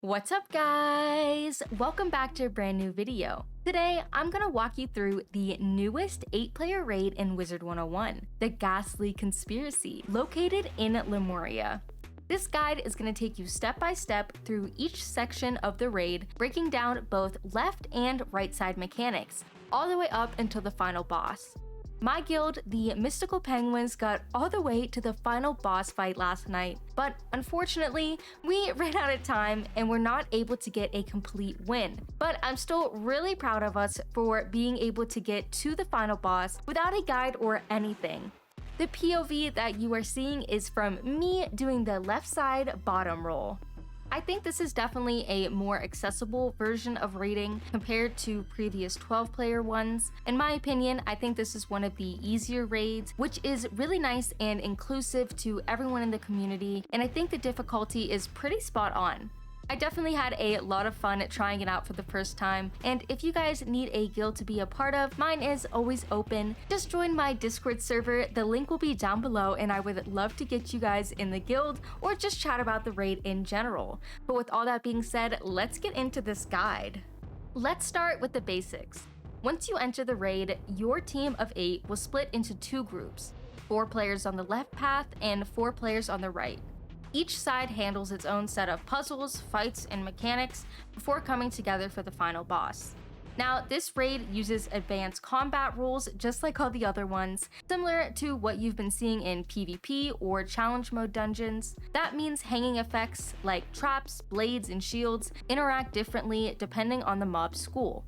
What's up, guys? Welcome back to a brand new video. Today, I'm gonna walk you through the newest 8-player raid in Wizard101, the Ghastly Conspiracy, located in Lemuria. This guide is going to take you step by step through each section of the raid, breaking down both left and right side mechanics, all the way up until the final boss. My guild, the Mystical Penguins, got all the way to the final boss fight last night, but unfortunately, we ran out of time and were not able to get a complete win. But I'm still really proud of us for being able to get to the final boss without a guide or anything. The POV that you are seeing is from me doing the left side bottom roll. I think this is definitely a more accessible version of raiding compared to previous 12-player ones. In my opinion, I think this is one of the easier raids, which is really nice and inclusive to everyone in the community, and I think the difficulty is pretty spot on. I definitely had a lot of fun trying it out for the first time, and if you guys need a guild to be a part of, mine is always open. Just join my Discord server, the link will be down below, and I would love to get you guys in the guild or just chat about the raid in general. But with all that being said, let's get into this guide. Let's start with the basics. Once you enter the raid, your team of 8 will split into 2 groups, 4 players on the left path and 4 players on the right. Each side handles its own set of puzzles, fights, and mechanics before coming together for the final boss. Now, this raid uses advanced combat rules just like all the other ones, similar to what you've been seeing in PvP or challenge mode dungeons. That means hanging effects like traps, blades, and shields interact differently depending on the mob's school.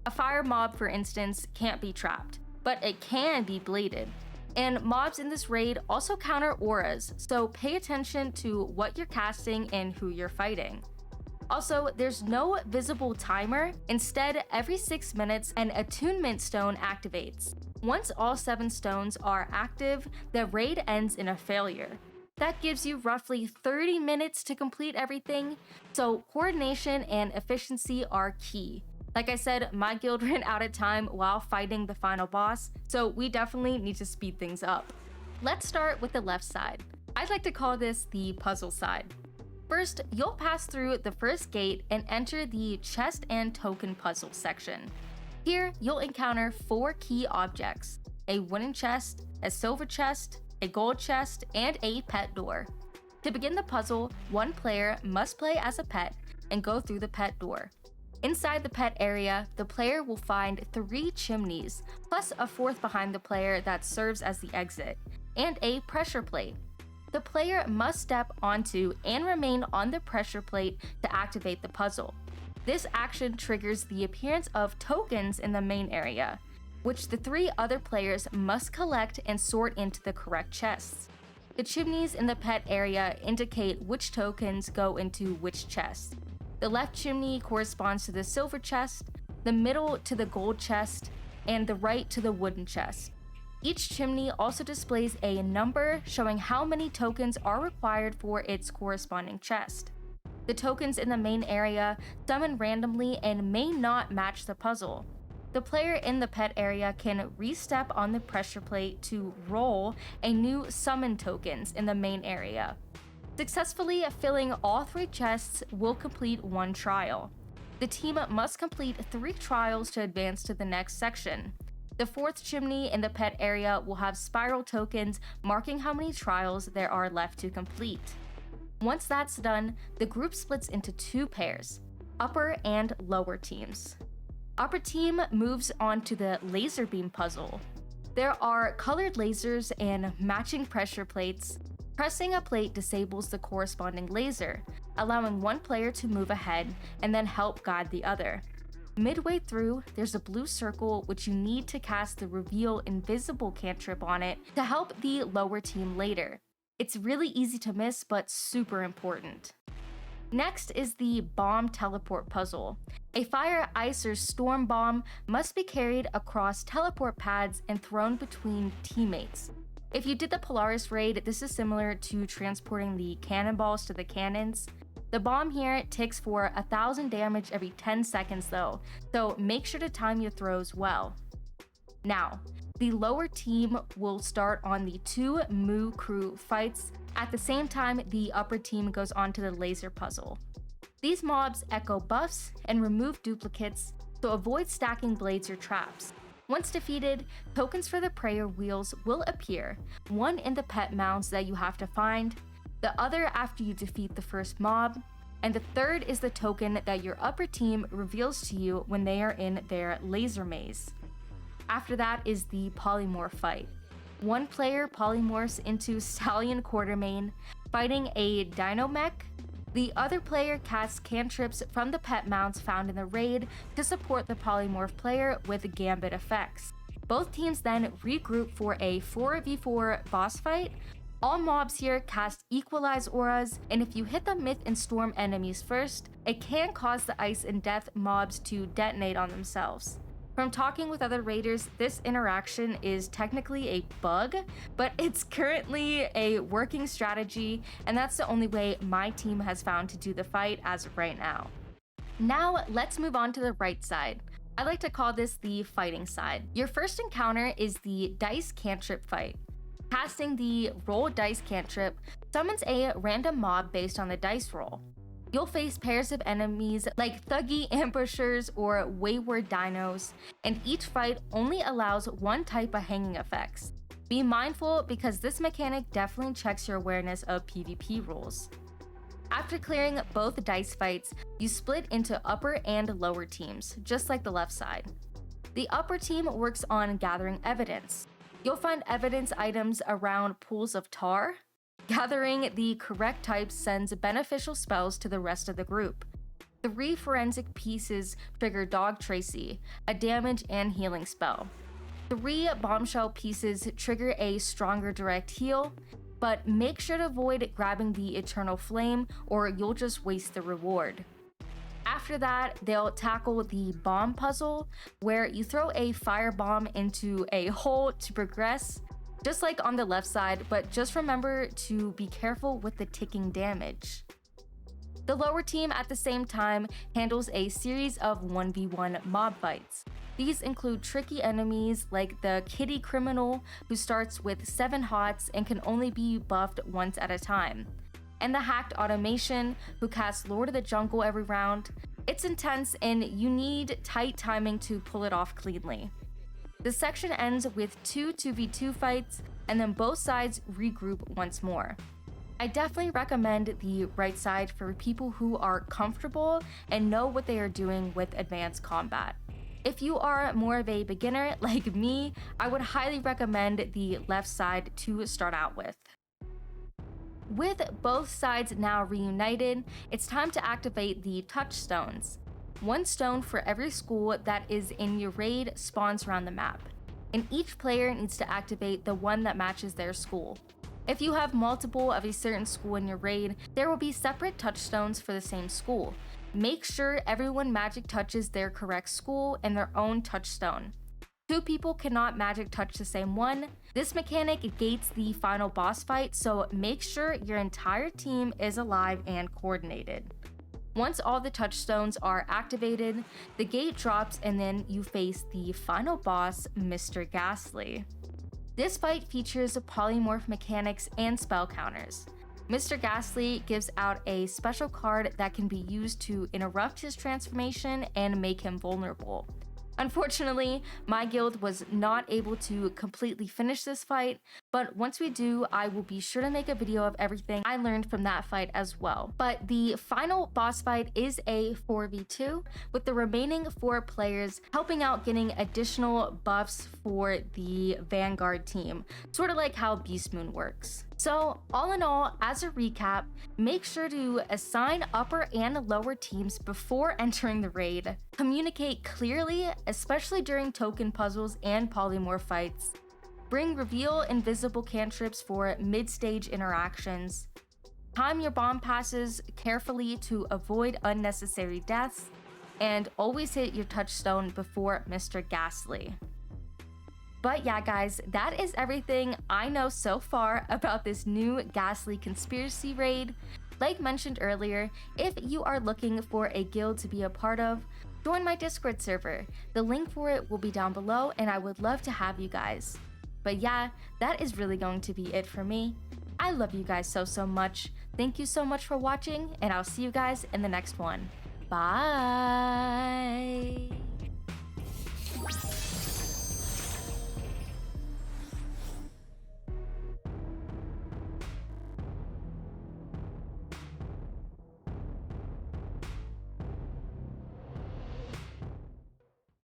A fire mob, for instance, can't be trapped, but it can be bladed. And mobs in this raid also counter auras, so pay attention to what you're casting and who you're fighting. Also, there's no visible timer. Instead, every 6 minutes, an attunement stone activates. Once all 7 stones are active, the raid ends in a failure. That gives you roughly 30 minutes to complete everything, so coordination and efficiency are key. Like I said, my guild ran out of time while fighting the final boss, so we definitely need to speed things up. Let's start with the left side. I'd like to call this the puzzle side. First, you'll pass through the first gate and enter the chest and token puzzle section. Here, you'll encounter 4 key objects: a wooden chest, a silver chest, a gold chest, and a pet door. To begin the puzzle, one player must play as a pet and go through the pet door. Inside the pet area, the player will find 3 chimneys, plus a 4th behind the player that serves as the exit, and a pressure plate. The player must step onto and remain on the pressure plate to activate the puzzle. This action triggers the appearance of tokens in the main area, which the 3 other players must collect and sort into the correct chests. The chimneys in the pet area indicate which tokens go into which chests. The left chimney corresponds to the silver chest, the middle to the gold chest, and the right to the wooden chest. Each chimney also displays a number showing how many tokens are required for its corresponding chest. The tokens in the main area summon randomly and may not match the puzzle. The player in the pet area can re-step on the pressure plate to roll a new summon tokens in the main area. Successfully filling all 3 chests will complete 1 trial. The team must complete 3 trials to advance to the next section. The 4th chimney in the pet area will have spiral tokens marking how many trials there are left to complete. Once that's done, the group splits into 2 pairs, upper and lower teams. Upper team moves on to the laser beam puzzle. There are colored lasers and matching pressure plates. Pressing a plate disables the corresponding laser, allowing one player to move ahead and then help guide the other. Midway through, there's a blue circle which you need to cast the reveal invisible cantrip on it to help the lower team later. It's really easy to miss, but super important. Next is the bomb teleport puzzle. A fire, ice, or storm bomb must be carried across teleport pads and thrown between teammates. If you did the Polaris raid, this is similar to transporting the cannonballs to the cannons. The bomb here ticks for 1,000 damage every 10 seconds though, so make sure to time your throws well. Now, the lower team will start on the 2 Moo Crew fights. At the same time, the upper team goes on to the laser puzzle. These mobs echo buffs and remove duplicates, so avoid stacking blades or traps. Once defeated, tokens for the prayer wheels will appear, one in the pet mounds that you have to find, the other after you defeat the first mob, and the third is the token that your upper team reveals to you when they are in their laser maze. After that is the polymorph fight. One player polymorphs into Stallion Quartermain, fighting a Dino Mech. The other player casts cantrips from the pet mounts found in the raid to support the polymorph player with gambit effects. Both teams then regroup for a 4v4 boss fight. All mobs here cast Equalize auras, and if you hit the Myth and Storm enemies first, it can cause the Ice and Death mobs to detonate on themselves. From talking with other raiders, this interaction is technically a bug, but it's currently a working strategy, and that's the only way my team has found to do the fight as of right now. Now, let's move on to the right side. I like to call this the fighting side. Your first encounter is the Dice Cantrip fight. Casting the Roll Dice cantrip summons a random mob based on the dice roll. You'll face pairs of enemies like Thuggy Ambushers or Wayward Dinos, and each fight only allows one type of hanging effects. Be mindful because this mechanic definitely checks your awareness of PvP rules. After clearing both dice fights, you split into upper and lower teams, just like the left side. The upper team works on gathering evidence. You'll find evidence items around pools of tar. Gathering the correct types sends beneficial spells to the rest of the group. 3 forensic pieces trigger Dog Tracy, a damage and healing spell. 3 bombshell pieces trigger a stronger direct heal, but make sure to avoid grabbing the Eternal Flame or you'll just waste the reward. After that, they'll tackle the bomb puzzle, where you throw a firebomb into a hole to progress, just like on the left side, but just remember to be careful with the ticking damage. The lower team at the same time handles a series of 1v1 mob fights. These include tricky enemies like the Kitty Criminal, who starts with 7 hots and can only be buffed once at a time, and the Hacked Automation, who casts Lord of the Jungle every round. It's intense and you need tight timing to pull it off cleanly. The section ends with 2 2v2 fights, and then both sides regroup once more. I definitely recommend the right side for people who are comfortable and know what they are doing with advanced combat. If you are more of a beginner like me, I would highly recommend the left side to start out with. With both sides now reunited, it's time to activate the touchstones. 1 stone for every school that is in your raid spawns around the map, and each player needs to activate the one that matches their school. If you have multiple of a certain school in your raid, there will be separate touchstones for the same school. Make sure everyone magic touches their correct school and their own touchstone. 2 people cannot magic touch the same one. This mechanic gates the final boss fight, so make sure your entire team is alive and coordinated. Once all the touchstones are activated, the gate drops and then you face the final boss, Mr. Ghastly. This fight features polymorph mechanics and spell counters. Mr. Ghastly gives out a special card that can be used to interrupt his transformation and make him vulnerable. Unfortunately, my guild was not able to completely finish this fight, but once we do, I will be sure to make a video of everything I learned from that fight as well. But the final boss fight is a 4v2, with the remaining 4 players helping out getting additional buffs for the Vanguard team, sort of like how Beast Moon works. So all in all, as a recap, make sure to assign upper and lower teams before entering the raid. Communicate clearly, especially during token puzzles and polymorph fights. Bring reveal invisible cantrips for mid-stage interactions. Time your bomb passes carefully to avoid unnecessary deaths. And always hit your touchstone before Mr. Ghastly. But yeah, guys, that is everything I know so far about this new Ghastly conspiracy raid. Like mentioned earlier, if you are looking for a guild to be a part of, join my Discord server. The link for it will be down below and I would love to have you guys. But yeah, that is really going to be it for me. I love you guys so much. Thank you so much for watching, and I'll see you guys in the next one. Bye!